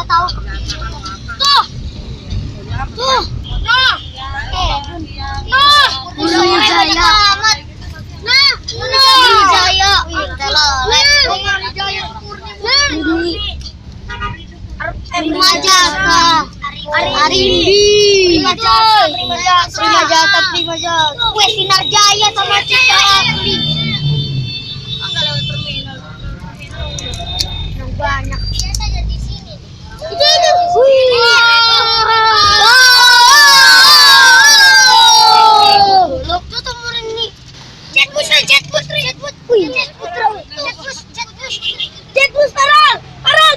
tahu. Tuh. Tuh. Nah. Jaya. Nah, Jaya. Telolet. Prima Jasa. Arimbi. Prima Jasa. Kue Sinar Jaya sama Citra Asli. Enggak lewat terminal. Banyak. Biasa aja di sini. Itu. Jetbus Farrel. Mama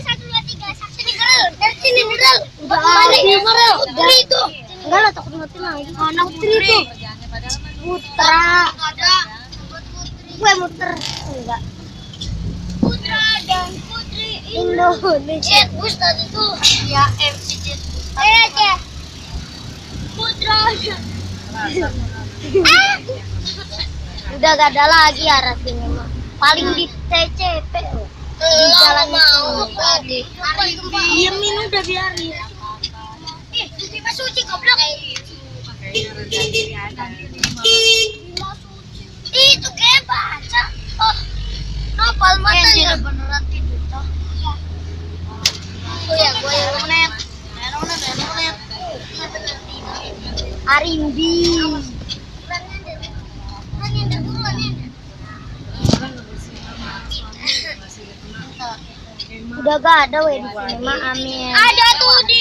1 2 3 saksi Farrel. Dari sini Farrel. Balik Farrel. Dari itu. Enggak lah, takut mati lagi. Mana Putri itu? Putra. Gue muter. Enggak. Putra dan Putri Indonesia. Jetbus tadi tuh. Ya, MC Jetbus. Aja. Putra. Udah gak ada lagi arah sini mah. Paling di TCP di jalan mau tadi. Diemin udah biarin. Suci Mas Suci goblok. Itu kayak baca. Oh, nopal mata ya beneran tidur toh. Oh ya, gue yang net. Arimbi. Udah gak ada weh di sini mah, amin. Ada tuh di